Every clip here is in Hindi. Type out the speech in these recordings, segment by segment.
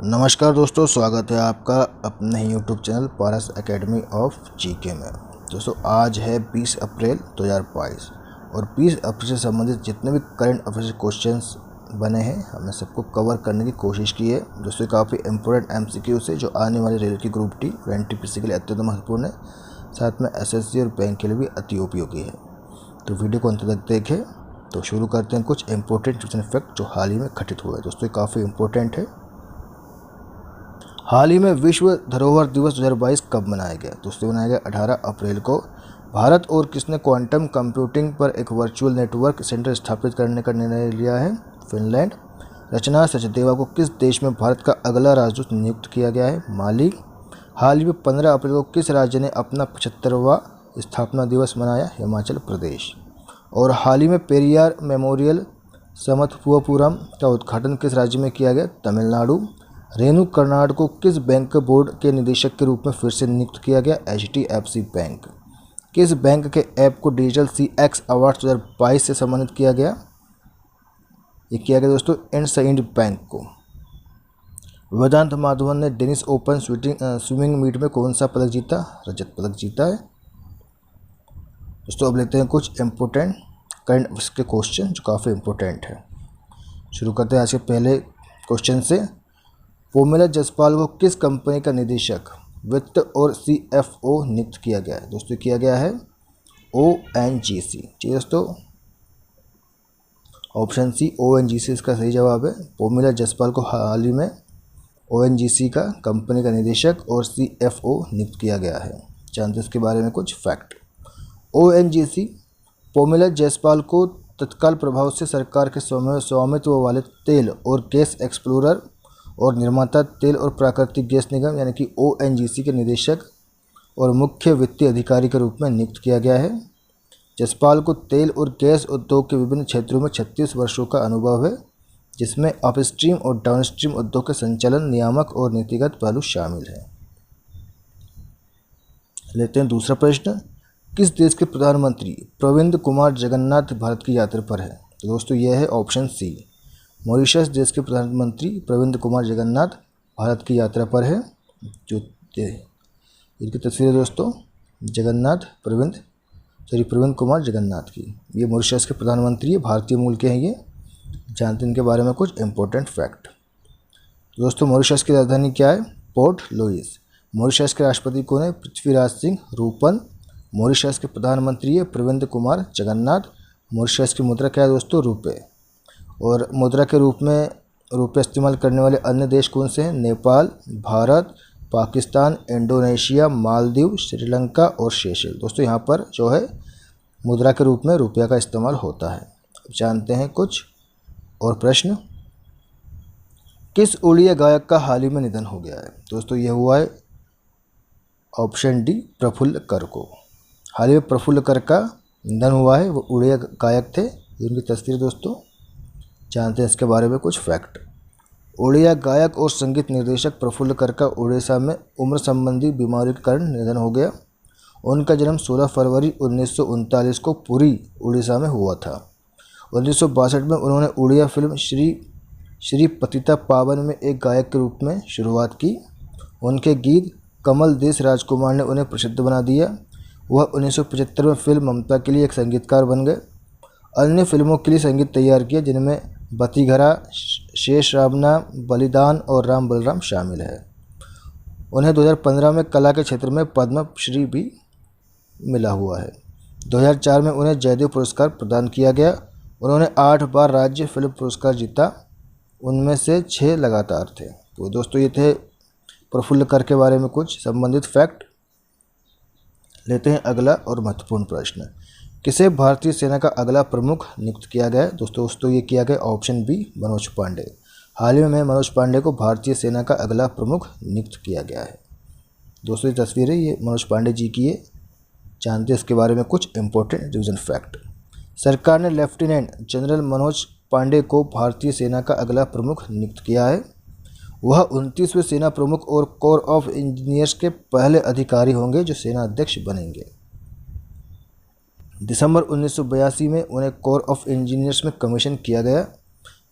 नमस्कार दोस्तों, स्वागत है आपका अपने ही YouTube channel Paras academy of GK में। दोस्तों आज है 20 अप्रैल 2022 और 20 अप्रैल से संबंधित जितने भी करंट अफेयर्स क्वेश्चंस बने हैं हमने सबको कवर करने की कोशिश की है। दोस्तों काफ़ी इंपॉर्टेंट एमसीक्यू से जो आने वाले रेल की ग्रुप टी और एनटीपीसी के लिए अत्यंत महत्वपूर्ण है, साथ में एसएससी और बैंक के लिए भी अति उपयोगी है। तो वीडियो को अंत तक देखें। तो शुरू करते हैं कुछ इंपॉर्टेंट ट्यूशन फैक्ट जो हाल ही में घटित हुए। दोस्तों ये काफ़ी इंपॉर्टेंट है। हाल ही में विश्व धरोहर दिवस 2022 कब मनाया गया? दोस्तों मनाया गया 18 अप्रैल को। भारत और किसने क्वांटम कंप्यूटिंग पर एक वर्चुअल नेटवर्क सेंटर स्थापित करने का निर्णय लिया है? फिनलैंड। रचना सचदेवा को किस देश में भारत का अगला राजदूत नियुक्त किया गया है? माली। हाल ही में 15 अप्रैल को किस राज्य ने अपना 75वां स्थापना दिवस मनाया? हिमाचल प्रदेश। और हाल ही में पेरियार मेमोरियल समत्वपुरम का उद्घाटन किस राज्य में किया गया? तमिलनाडु। रेणु कर्नाड को किस बैंक बोर्ड के निदेशक के रूप में फिर से नियुक्त किया गया? HDFC bank. किस बैंक के ऐप को डिजिटल CX अवार्ड 2022 से सम्मानित किया गया? ये किया गया दोस्तों इंडसइंड बैंक को। वेदांत माधवन ने डेनिस ओपन स्विमिंग मीट में कौन सा पदक जीता? रजत पदक जीता है। दोस्तों अब लेते हैं कुछ इंपोर्टेंट करंट अफेयर्स के क्वेश्चन जो काफ़ी इंपॉर्टेंट है। शुरू करते हैं आज के पहले क्वेश्चन से। पोमेला जसपाल को किस कंपनी का निदेशक वित्त और CFO नियुक्त किया गया है? दोस्तों किया गया है ONGC। ठीक है दोस्तों, ऑप्शन सी ONGC इसका सही जवाब है। पोमेला जसपाल को हाल ही में ONGC का कंपनी का निदेशक और CFO नियुक्त किया गया है। जानते हैं इसके बारे में कुछ फैक्ट। ONGC पोमेला जसपाल को तत्काल प्रभाव से सरकार के स्वामित्व वाले तेल और गैस एक्सप्लोरर और निर्माता तेल और प्राकृतिक गैस निगम यानी कि ONGC के निदेशक और मुख्य वित्तीय अधिकारी के रूप में नियुक्त किया गया है। जसपाल को तेल और गैस उद्योग के विभिन्न क्षेत्रों में 36 वर्षों का अनुभव है, जिसमें अपस्ट्रीम और डाउनस्ट्रीम उद्योग के संचालन, नियामक और नीतिगत पहलू शामिल हैं। लेते हैं दूसरा प्रश्न। किस देश के प्रधानमंत्री प्रविंद कुमार जगन्नाथ भारत की यात्रा पर है? तो दोस्तों यह है ऑप्शन सी मॉरिशस देश के प्रधानमंत्री प्रविंद कुमार जगन्नाथ भारत की यात्रा पर है। जो इनकी तस्वीर है दोस्तों प्रविंद कुमार जगन्नाथ की। ये मॉरिशस के प्रधानमंत्री है, भारतीय मूल के हैं ये। जानते हैं इनके बारे में कुछ इंपॉर्टेंट फैक्ट। दोस्तों मॉरिशस की राजधानी क्या है? Port Louis. मॉरिशस के राष्ट्रपति कौन है? पृथ्वीराज सिंह रूपन। मॉरिशस के प्रधानमंत्री है प्रविंद कुमार जगन्नाथ। मॉरिशस की मुद्रा क्या है दोस्तों? रुपये। और मुद्रा के रूप में रुपये इस्तेमाल करने वाले अन्य देश कौन से हैं? नेपाल, भारत, पाकिस्तान, इंडोनेशिया, मालदीव, श्रीलंका और सेशेल्स। दोस्तों यहाँ पर जो है मुद्रा के रूप में रुपया का इस्तेमाल होता है। जानते हैं कुछ और प्रश्न। किस उड़िया गायक का हाल ही में निधन हो गया है? दोस्तों ये हुआ है ऑप्शन डी प्रफुल्ल कर को। हाल ही में प्रफुल्ल कर का निधन हुआ है। वो उड़िया गायक थे। उनकी तस्वीर दोस्तों। जानते हैं इसके बारे में कुछ फैक्ट। उड़िया गायक और संगीत निर्देशक प्रफुल्ल कर का उड़ीसा में उम्र संबंधी बीमारी के कारण निधन हो गया। उनका जन्म 16 फरवरी 1939 को पुरी उड़ीसा में हुआ था। 1962 में उन्होंने उड़िया फिल्म श्री पतिता पावन में एक गायक के रूप में शुरुआत की। उनके गीत कमल देश राजकुमार ने उन्हें प्रसिद्ध बना दिया। वह 1975 में फिल्म ममता के लिए एक संगीतकार बन गए। अन्य फिल्मों के लिए संगीत तैयार किया, जिनमें बतीघरा, शेष रावना, बलिदान और राम बलराम शामिल है। उन्हें 2015 में कला के क्षेत्र में पद्म श्री भी मिला हुआ है। 2004 में उन्हें जयदेव पुरस्कार प्रदान किया गया। उन्होंने 8 बार राज्य फिल्म पुरस्कार जीता, उनमें से 6 लगातार थे। तो दोस्तों ये थे प्रफुल्ल कर के बारे में कुछ संबंधित फैक्ट। लेते हैं अगला और महत्वपूर्ण प्रश्न। किसे भारतीय सेना का अगला प्रमुख नियुक्त किया गया है? दोस्तों ये किया गया ऑप्शन बी मनोज पांडे। हाल ही में मनोज पांडे को भारतीय सेना का अगला प्रमुख नियुक्त किया गया है। दोस्तों ये तस्वीर है, ये मनोज पांडे जी की है। जानते हैं इसके बारे में कुछ इंपॉर्टेंट रिवीजन फैक्ट। सरकार ने लेफ्टिनेंट जनरल मनोज पांडे को भारतीय सेना का अगला प्रमुख नियुक्त किया है। वह 29वें सेना प्रमुख और कोर ऑफ इंजीनियर्स के पहले अधिकारी होंगे जो सेना अध्यक्ष बनेंगे। दिसंबर 1982 में उन्हें कोर ऑफ इंजीनियर्स में कमीशन किया गया।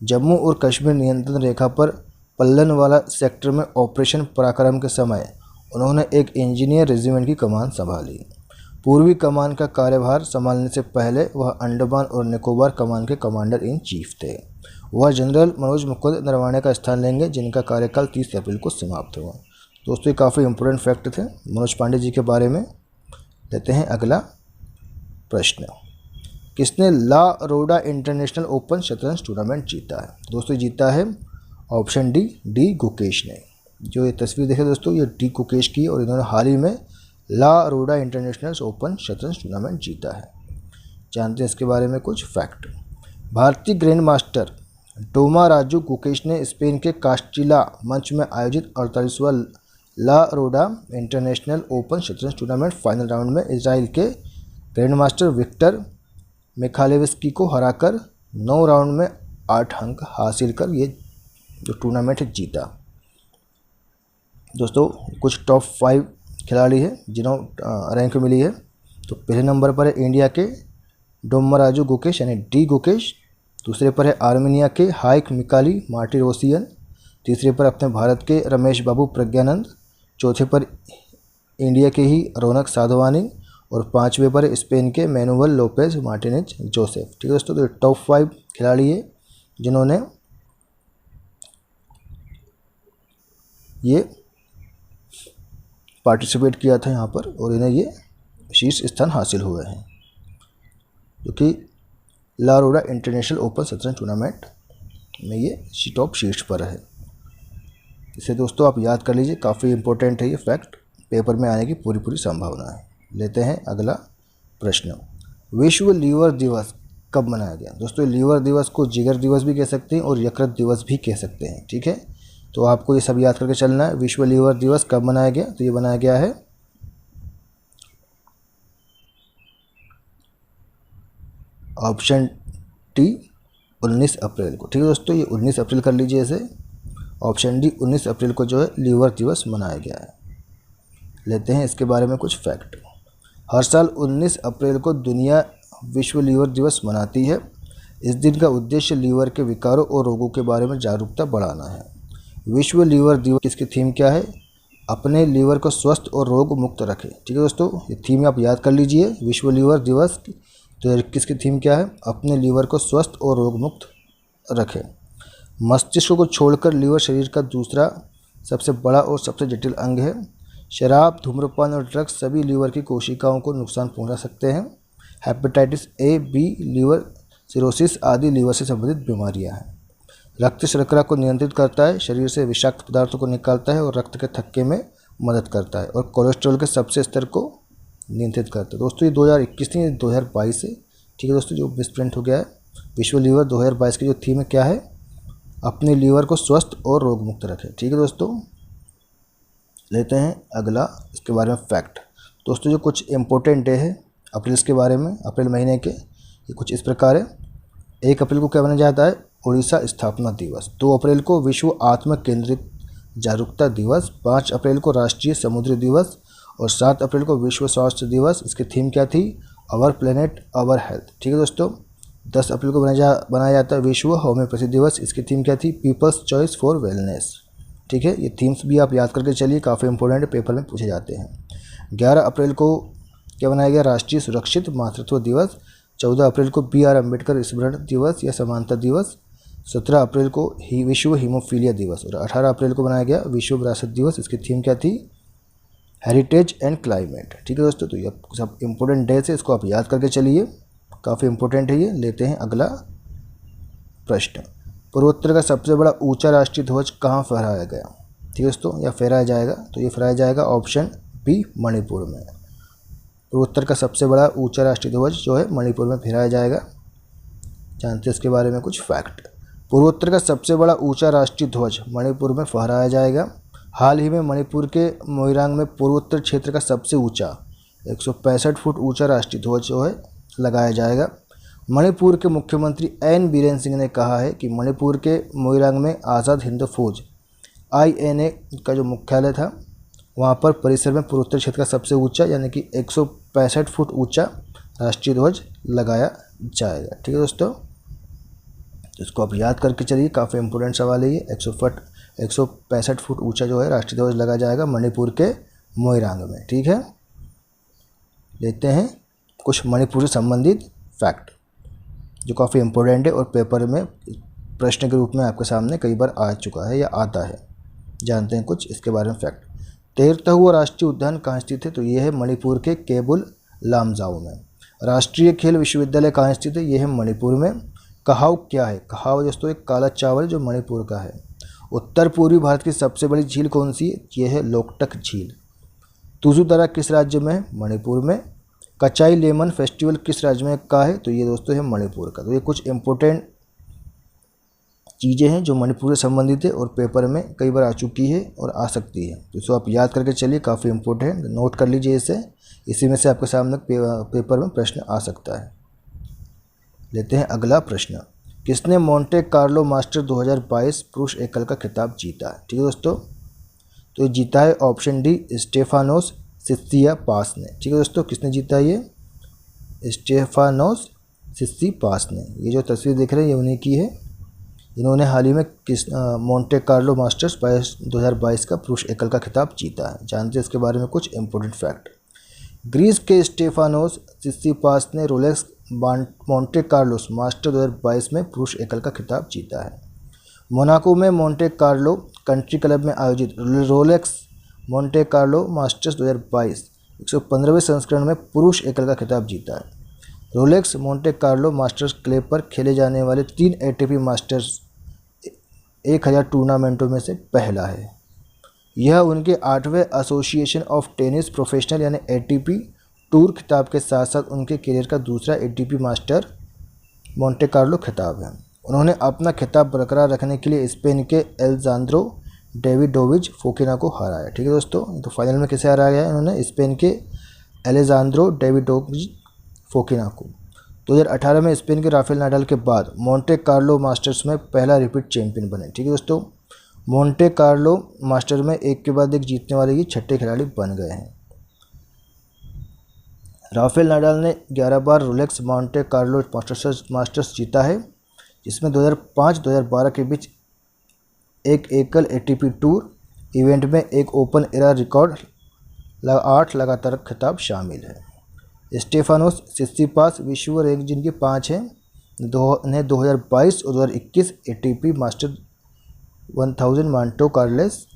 जम्मू और कश्मीर नियंत्रण रेखा पर पल्लनवाला सेक्टर में ऑपरेशन पराक्रम के समय उन्होंने एक इंजीनियर रेजिमेंट की कमान संभाली। पूर्वी कमान का कार्यभार संभालने से पहले वह अंडमान और निकोबार कमान के कमांडर इन चीफ थे। वह जनरल मनोज मुकुंद नरवाणे का स्थान लेंगे, जिनका कार्यकाल 30 अप्रैल को समाप्त हुआ। दोस्तों ये काफ़ी इंपॉर्टेंट फैक्ट थे मनोज पांडे जी के बारे में। लेते हैं अगला प्रश्न। किसने ला रोडा इंटरनेशनल ओपन शतरंज टूर्नामेंट जीता है? दोस्तों जीता है ऑप्शन डी गुकेश ने। जो ये तस्वीर देखे दोस्तों, ये डी गुकेश की, और इन्होंने हाल ही में ला रोडा इंटरनेशनल ओपन शतरंज टूर्नामेंट जीता है। जानते हैं इसके बारे में कुछ फैक्ट। भारतीय ग्रैंड मास्टर डोमा राजू गुकेश ने स्पेन के कास्टिला मंच में आयोजित 48वां ला रोडा इंटरनेशनल ओपन शतरंज टूर्नामेंट फाइनल राउंड में इजराइल के ग्रैंड मास्टर विक्टर मिखालेविस्की को हराकर 9 राउंड में 8 अंक हासिल कर ये जो टूर्नामेंट जीता। दोस्तों कुछ टॉप 5 खिलाड़ी हैं जिन्हों रैंक मिली है। तो पहले नंबर पर है इंडिया के डोमाराजू गुकेश यानी डी गुकेश। दूसरे पर है आर्मेनिया के हाइक मिकाली मार्टिरोसियन। तीसरे पर अपने भारत के रमेश बाबू प्रज्ञानंद। चौथे पर इंडिया के ही रौनक साधवानी। और 5वें पर स्पेन के मैनुअल लोपेज मार्टिनेज जोसेफ। ठीक है दोस्तों, तो टॉप 5 खिलाड़ी है जिन्होंने ये पार्टिसिपेट किया था यहाँ पर, और इन्हें ये शीर्ष स्थान हासिल हुए हैं, जो कि ला रोडा इंटरनेशनल ओपन शतरंज टूर्नामेंट में ये टॉप शीर्ष पर है। इसे दोस्तों आप याद कर लीजिए, काफ़ी इंपॉर्टेंट है ये फैक्ट, पेपर में आने की पूरी संभावना है। लेते हैं अगला प्रश्न। विश्व लीवर दिवस कब मनाया गया? दोस्तों लीवर दिवस को जिगर दिवस भी कह सकते हैं और यकृत दिवस भी कह सकते हैं। ठीक है, तो आपको ये सब याद करके चलना है। विश्व लीवर दिवस कब मनाया गया? तो ये मनाया गया है ऑप्शन डी 19 अप्रैल को। ठीक है दोस्तों, ये 19 अप्रैल कर लीजिए इसे। ऑप्शन डी 19 अप्रैल को जो है लीवर दिवस मनाया गया है। लेते हैं इसके बारे में कुछ फैक्ट। हर साल 19 अप्रैल को दुनिया विश्व लीवर दिवस मनाती है। इस दिन का उद्देश्य लीवर के विकारों और रोगों के बारे में जागरूकता बढ़ाना है। विश्व लीवर दिवस इसकी थीम क्या है? अपने लीवर को स्वस्थ और रोग मुक्त रखें। ठीक है दोस्तों, ये थीम आप याद कर लीजिए। विश्व लीवर दिवस 2021 की थीम क्या है? अपने लीवर को स्वस्थ और रोग मुक्त रखें। मस्तिष्क को छोड़कर लीवर शरीर का दूसरा सबसे बड़ा और सबसे जटिल अंग है। शराब, धूम्रपान और ड्रग्स सभी लीवर की कोशिकाओं को नुकसान पहुंचा सकते हैं। Hepatitis A, B, liver cirrhosis आदि लीवर से संबंधित बीमारियां हैं। रक्त शर्करा को नियंत्रित करता है, शरीर से विषाक्त पदार्थों को निकालता है और रक्त के थक्के में मदद करता है, और कोलेस्ट्रॉल के सबसे स्तर को नियंत्रित करता है। दोस्तों ये 2021 नहीं, 2022 है। ठीक है दोस्तों, जो मिसप्रिंट हो गया है। विश्व लीवर 2022 की जो थीम है क्या है? अपने लीवर को स्वस्थ और रोग मुक्त रखें। ठीक है दोस्तों, लेते हैं अगला इसके बारे में फैक्ट। दोस्तों जो कुछ इम्पोर्टेंट डे है अप्रैल के बारे में, अप्रैल महीने के, ये कुछ इस प्रकार है। 1 अप्रैल को क्या मनाया जाता है? उड़ीसा स्थापना दिवस। 2 अप्रैल को विश्व आत्म केंद्रित जागरूकता दिवस। 5 अप्रैल को राष्ट्रीय समुद्री दिवस। और 7 अप्रैल को विश्व स्वास्थ्य दिवस। इसकी थीम क्या थी? Our planet our health. ठीक है दोस्तों, 10 अप्रैल को बनाया जाता है विश्व होम्योपैथी दिवस। इसकी थीम क्या थी? People's choice for wellness. ठीक है, ये थीम्स भी आप याद करके चलिए, काफ़ी इंपॉर्टेंट पेपर में पूछे जाते हैं। 11 अप्रैल को क्या बनाया गया? राष्ट्रीय सुरक्षित मातृत्व दिवस। 14 अप्रैल को BR अम्बेडकर स्मरण दिवस या समानता दिवस। 17 अप्रैल को विश्व हीमोफीलिया दिवस। और 18 अप्रैल को बनाया गया विश्व विरासत दिवस। इसकी थीम क्या थी? Heritage and climate. ठीक है दोस्तों, तो ये सब इंपॉर्टेंट डेज है, इसको आप याद करके चलिए, काफ़ी इंपॉर्टेंट है ये। लेते हैं अगला प्रश्न। पूर्वोत्तर का सबसे बड़ा ऊंचा राष्ट्रीय ध्वज कहाँ फहराया गया? ठीक है दोस्तों, या फहराया जाएगा? तो ये फहराया जाएगा ऑप्शन बी मणिपुर में। पूर्वोत्तर का सबसे बड़ा ऊंचा राष्ट्रीय ध्वज जो है मणिपुर में फहराया जाएगा। जानते हैं इसके बारे में कुछ फैक्ट। पूर्वोत्तर का सबसे बड़ा ऊंचा राष्ट्रीय ध्वज मणिपुर में फहराया जाएगा। हाल ही में मणिपुर के मोइरांग में पूर्वोत्तर क्षेत्र का सबसे ऊंचा 165 फुट ऊंचा राष्ट्रीय ध्वज जो है लगाया जाएगा। मणिपुर के मुख्यमंत्री एन बीरेन सिंह ने कहा है कि मणिपुर के मोइरांग में आज़ाद हिंद फौज INA का जो मुख्यालय था वहाँ पर परिसर में पूर्वोत्तर क्षेत्र का सबसे ऊंचा यानी कि 165 फुट ऊंचा राष्ट्रीय ध्वज लगाया जाएगा। ठीक है दोस्तों, इसको आप याद करके चलिए, काफ़ी इंपॉर्टेंट सवाल है ये। 165 फुट ऊंचा जो है राष्ट्रीय ध्वज लगाया जाएगा मणिपुर के मोइरांग में। ठीक है, लेते हैं कुछ मणिपुर से संबंधित फैक्ट जो काफ़ी इम्पोर्टेंट है और पेपर में प्रश्न के रूप में आपके सामने कई बार आ चुका है या आता है। जानते हैं कुछ इसके बारे में फैक्ट। तेरहवां राष्ट्रीय उद्यान कहाँ स्थित है? तो ये है मणिपुर के केबुल लामजाओ में। राष्ट्रीय खेल विश्वविद्यालय कहाँ स्थित है? ये है मणिपुर में। कहाव क्या है? कहाव दोस्तों एक काला चावल जो मणिपुर का है। उत्तर पूर्वी भारत की सबसे बड़ी झील कौन सी है? ये है लोकटक झील। तुजु दरा किस राज्य में है? मणिपुर में। कचाई लेमन फेस्टिवल किस राज्य में का है? तो ये दोस्तों है मणिपुर का। तो ये कुछ इंपॉर्टेंट चीज़ें हैं जो मणिपुर से संबंधित है और पेपर में कई बार आ चुकी है और आ सकती है, तो इसको आप याद करके चलिए, काफ़ी इंपॉर्टेंट, नोट कर लीजिए इसे। इसी में से आपके सामने पेपर में प्रश्न आ सकता है। लेते हैं अगला प्रश्न। किसने मोंटे कार्लो मास्टर 2022 पुरुष एकल का खिताब जीता है? ठीक है दोस्तों, तो जीता है ऑप्शन डी स्टेफानोस सित्सिपास ने। ठीक है दोस्तों, किसने जीता? ये स्टेफानोस सित्सिपास ने। ये जो तस्वीर देख रहे हैं ये उन्हीं की है। इन्होंने हाल ही में मोंटे कार्लो मास्टर्स 2022 का पुरुष एकल का खिताब जीता है। जानते हैं इसके बारे में कुछ इंपॉर्टेंट फैक्ट। ग्रीस के स्टेफानोस सित्सिपास ने रोलेक्स मोंटे कार्लोस मास्टर 2022 में पुरुष एकल का खिताब जीता है। मोनाको में मोंटे कार्लो कंट्री क्लब में आयोजित रोलेक्स मोंटे कार्लो मास्टर्स 2022 115वें संस्करण में पुरुष एकल का खिताब जीता है। Rolex Monte Carlo masters club पर खेले जाने वाले 3 ATP मास्टर्स 1000 टूर्नामेंटों में से पहला है। यह उनके 8वें एसोसिएशन ऑफ टेनिस प्रोफेशनल यानी ATP टूर खिताब के साथ साथ उनके करियर का दूसरा ATP मास्टर मोंटे कार्लो खिताब है। उन्होंने अपना खिताब बरकरार रखने के लिए स्पेन के एलेजांद्रो डेविडोविच फोकिना को हराया। ठीक है दोस्तों, तो फाइनल में किसे हराया गया? इन्होंने स्पेन के एलेजांद्रो डेविडोविच फोकिना को। 2018 में स्पेन के राफेल नाडाल के बाद मोंटे कार्लो मास्टर्स में पहला रिपीट चैंपियन बने। ठीक है दोस्तों, मोंटे कार्लो मास्टर में एक के बाद एक जीतने वाले ये 6ठे खिलाड़ी बन गए हैं। राफेल नाडाल ने 11 बार रोलेक्स मोंटे कार्लो मास्टर्स जीता है, जिसमें 2005-2012 के बीच एक एकल ATP टूर इवेंट में एक ओपन एरा रिकॉर्ड 8 लगातार खिताब शामिल है। स्टेफानोस सित्सिपास विश्व रैंक जिनके 5 हैं, ने 2022 और 2021 ATP मास्टर 1000 मॉन्टे कार्लोस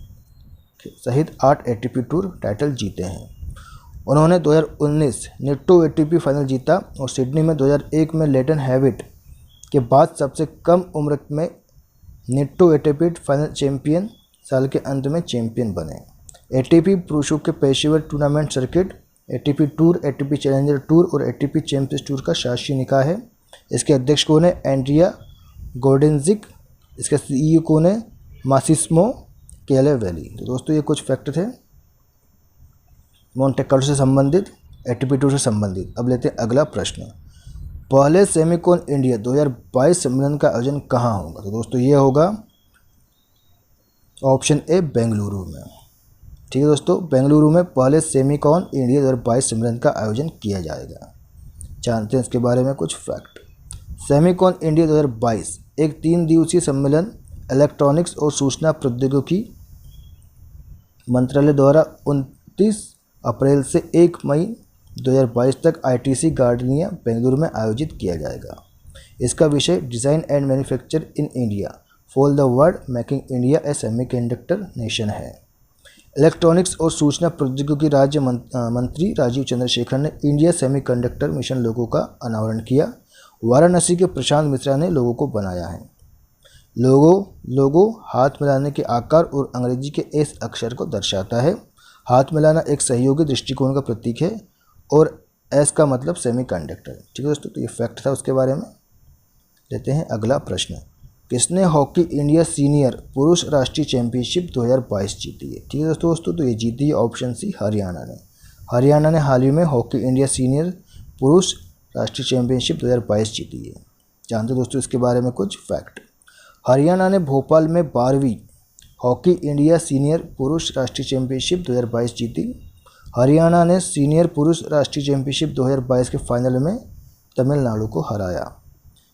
सहित 8 ATP टूर टाइटल जीते हैं। उन्होंने 2019 नेटो ATP फाइनल जीता और सिडनी में 2001 में लेटन हैविट के बाद सबसे कम उम्र में नेटो ATP फाइनल चैंपियन, साल के अंत में चैंपियन बने। ATP पुरुषों के पेशेवर tournament circuit ATP tour, ATP challenger tour और ATP चैंपियंस टूर का शासी निकाय है। इसके अध्यक्ष कौन है? एंड्रिया गोडेंजिक। इसके CEO कौन है? मासिस्मो कैलेवेली। तो दोस्तों ये कुछ फैक्ट थे मोंटे कार्लो से संबंधित, ATP टूर से संबंधित। अब लेते हैं अगला प्रश्न। पहले सेमिकॉन इंडिया 2022 सम्मेलन का आयोजन कहाँ होगा? तो दोस्तों ये होगा ऑप्शन ए बेंगलुरु में। ठीक है दोस्तों, बेंगलुरु में पहले सेमिकॉन इंडिया 2022 सम्मेलन का आयोजन किया जाएगा। जानते हैं इसके बारे में कुछ फैक्ट। सेमिकॉन इंडिया 2022 एक 3 दिवसीय सम्मेलन इलेक्ट्रॉनिक्स और सूचना प्रौद्योगिकी मंत्रालय द्वारा 29 अप्रैल से 1 मई 2022 तक ITC गार्डनिया बेंगलुरु में आयोजित किया जाएगा। इसका विषय design and manufacture in India for the world making India A semiconductor nation है। इलेक्ट्रॉनिक्स और सूचना प्रौद्योगिकी राज्य मंत्री राजीव चंद्रशेखर ने इंडिया सेमीकंडक्टर मिशन लोगो का अनावरण किया। वाराणसी के प्रशांत मिश्रा ने लोगो को बनाया है। लोगो हाथ मिलाने के आकार और अंग्रेजी के S अक्षर को दर्शाता है। हाथ मिलाना एक सहयोगी दृष्टिकोण का प्रतीक है और S का मतलब सेमीकंडक्टर। ठीक है दोस्तों, तो ये फैक्ट था उसके बारे में। लेते हैं अगला प्रश्न। किसने हॉकी इंडिया सीनियर पुरुष राष्ट्रीय चैंपियनशिप 2022 जीती है? ठीक है दोस्तों, तो ये जीती है ऑप्शन सी हरियाणा ने। हरियाणा ने हाल ही में हॉकी इंडिया सीनियर पुरुष राष्ट्रीय चैंपियनशिप 2022 जीती है। जानते दोस्तों इसके बारे में कुछ फैक्ट। हरियाणा ने भोपाल में 12वीं हॉकी इंडिया सीनियर पुरुष राष्ट्रीय चैंपियनशिप 2022 जीती। हरियाणा ने सीनियर पुरुष राष्ट्रीय चैंपियनशिप 2022 के फाइनल में तमिलनाडु को हराया।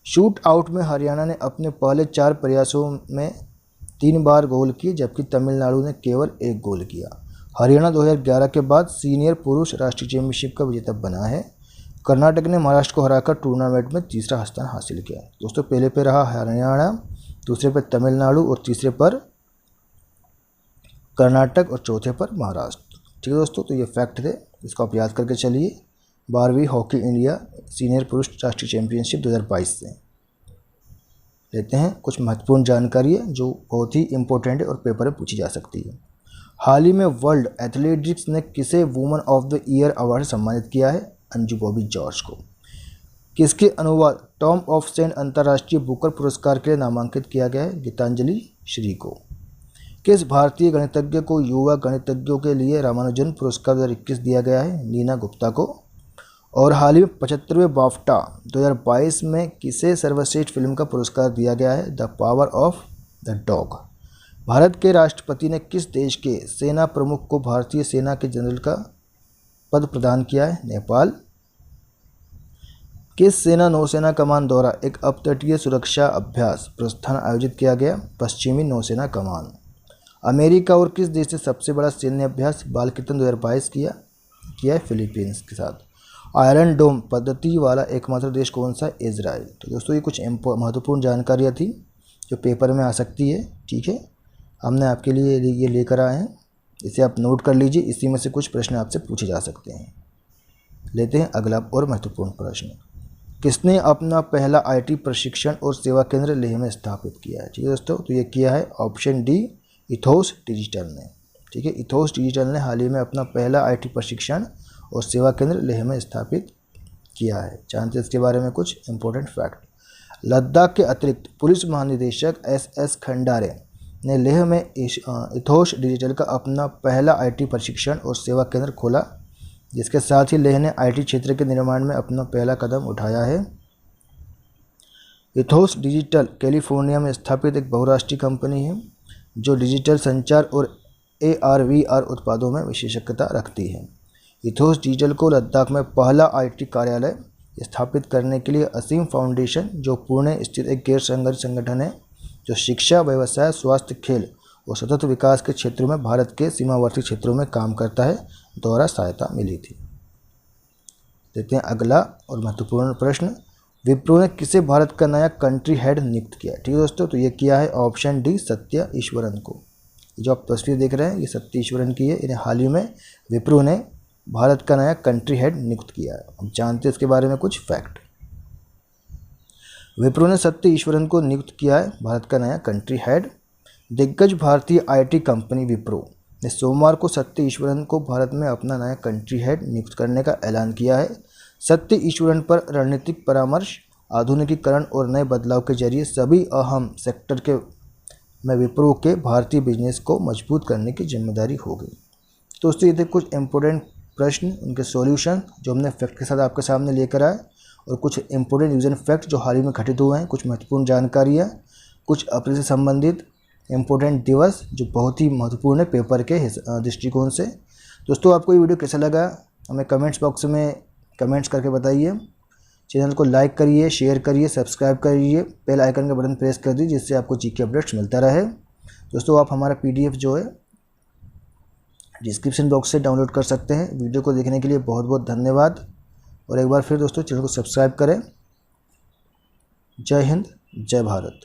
शूट आउट में हरियाणा ने अपने पहले 4 प्रयासों में 3 बार गोल किए, जबकि तमिलनाडु ने केवल 1 गोल किया। हरियाणा 2011 के बाद सीनियर पुरुष राष्ट्रीय चैंपियनशिप का विजेता बना है। कर्नाटक ने महाराष्ट्र को हराकर टूर्नामेंट में तीसरा स्थान हासिल किया। दोस्तों पहले पे रहा हरियाणा, दूसरे पर तमिलनाडु और तीसरे पर कर्नाटक और चौथे पर महाराष्ट्र। ठीक है दोस्तों, तो ये फैक्ट थे, इसको आप याद करके चलिए। 12वीं हॉकी इंडिया सीनियर पुरुष राष्ट्रीय चैंपियनशिप 2022 से लेते हैं कुछ महत्वपूर्ण जानकारी है जो बहुत ही इंपॉर्टेंट है और पेपर में पूछी जा सकती है। हाल ही में वर्ल्ड एथलेटिक्स ने किसे woman of the year award से सम्मानित किया है? अंजू बॉबी जॉर्ज को। किसके अनुवाद टॉम ऑफ सेंट अंतर्राष्ट्रीय बुकर पुरस्कार के लिए नामांकित किया गया है? गीतांजलि श्री को। किस भारतीय गणितज्ञ को युवा गणितज्ञों के लिए रामानुजन पुरस्कार 2021 दिया गया है? नीना गुप्ता को। और हाल ही में 75वें बाफ्टा 2022 में किसे सर्वश्रेष्ठ फिल्म का पुरस्कार दिया गया है? The power of the dog. Bharat के राष्ट्रपति ने किस देश के सेना प्रमुख को भारतीय सेना के जनरल का पद प्रदान किया है? नेपाल। किस सेना नौसेना कमान द्वारा एक अपतटीय सुरक्षा अभ्यास प्रस्थान आयोजित किया गया? पश्चिमी नौसेना कमान। अमेरिका और किस देश ने सबसे बड़ा सैन्य अभ्यास बालकृतन 2022 किया है? फिलीपींस के साथ। आयरन डोम पद्धति वाला एकमात्र देश कौन सा है? इजराइल। तो दोस्तों ये कुछ महत्वपूर्ण जानकारियाँ थी जो पेपर में आ सकती है। ठीक है, हमने आपके लिए ये लेकर आए हैं, इसे आप नोट कर लीजिए, इसी में से कुछ प्रश्न आपसे पूछे जा सकते हैं। लेते हैं अगला और महत्वपूर्ण प्रश्न। किसने अपना पहला IT प्रशिक्षण और सेवा केंद्र लेह में स्थापित किया है? ठीक है दोस्तों, तो ये किया है ऑप्शन डी, इथोस डिजिटल ने। ठीक है, इथोस डिजिटल ने हाल ही में अपना पहला IT प्रशिक्षण और सेवा केंद्र लेह में स्थापित किया है। जानते हैं इसके बारे में कुछ इंपॉर्टेंट फैक्ट। लद्दाख के अतिरिक्त पुलिस महानिदेशक SS खंडारे ने लेह में इथोस डिजिटल का अपना पहला IT प्रशिक्षण और सेवा केंद्र खोला, जिसके साथ ही लेह ने IT क्षेत्र के निर्माण में अपना पहला कदम उठाया है। इथोस डिजिटल कैलिफोर्निया में स्थापित एक बहुराष्ट्रीय कंपनी है जो डिजिटल संचार और AR/VR उत्पादों में विशेषज्ञता रखती है। इथोस डिजिटल को लद्दाख में पहला IT कार्यालय स्थापित करने के लिए असीम फाउंडेशन, जो पुणे स्थित एक गैर सरकारी संगठन है जो शिक्षा, व्यवसाय, स्वास्थ्य, खेल और सतत विकास के क्षेत्रों में भारत के सीमावर्ती क्षेत्रों में काम करता है, द्वारा सहायता मिली थी। देते हैं अगला और महत्वपूर्ण प्रश्न। विप्रो ने किसे भारत का नया कंट्री हेड नियुक्त किया? ठीक है दोस्तों, तो ये किया है ऑप्शन डी, सत्य ईश्वरन को। जो आप तस्वीर देख रहे हैं ये सत्य ईश्वरन की है। इन्हें हाल ही में विप्रो ने भारत का नया कंट्री हेड नियुक्त किया है। अब जानते हैं इसके बारे में कुछ फैक्ट। विप्रो ने सत्य ईश्वरन को नियुक्त किया है भारत का नया कंट्री हेड। दिग्गज भारतीय IT कंपनी विप्रो ने सोमवार को सत्य ईश्वरन को भारत में अपना नया कंट्री हेड नियुक्त करने का ऐलान किया है। सत्य ईश्वरन पर रणनीतिक परामर्श, आधुनिकीकरण और नए बदलाव के जरिए सभी अहम सेक्टर में विप्रो के भारतीय बिजनेस को मजबूत करने की जिम्मेदारी होगी। दोस्तों ये थे कुछ इंपॉर्टेंट प्रश्न, उनके सॉल्यूशन जो हमने फैक्ट के साथ आपके सामने लेकर आए, और कुछ इंपॉर्टेंट रीजन फैक्ट जो हाल ही में घटित हुए हैं, कुछ महत्वपूर्ण जानकारियाँ, कुछ अपने से संबंधित इंपॉर्टेंट दिवस जो बहुत ही महत्वपूर्ण है पेपर के दृष्टिकोण से। दोस्तों आपको ये वीडियो कैसा लगा हमें कमेंट्स बॉक्स में कमेंट्स करके बताइए। चैनल को लाइक करिए, शेयर करिए, सब्सक्राइब करिए, बेल आइकन का बटन प्रेस कर दीजिए जिससे आपको जीके अपडेट्स मिलता रहे। दोस्तों आप हमारा PDF जो है डिस्क्रिप्शन बॉक्स से डाउनलोड कर सकते हैं। वीडियो को देखने के लिए बहुत बहुत धन्यवाद, और एक बार फिर दोस्तों चैनल को सब्सक्राइब करें। जय हिंद, जय भारत।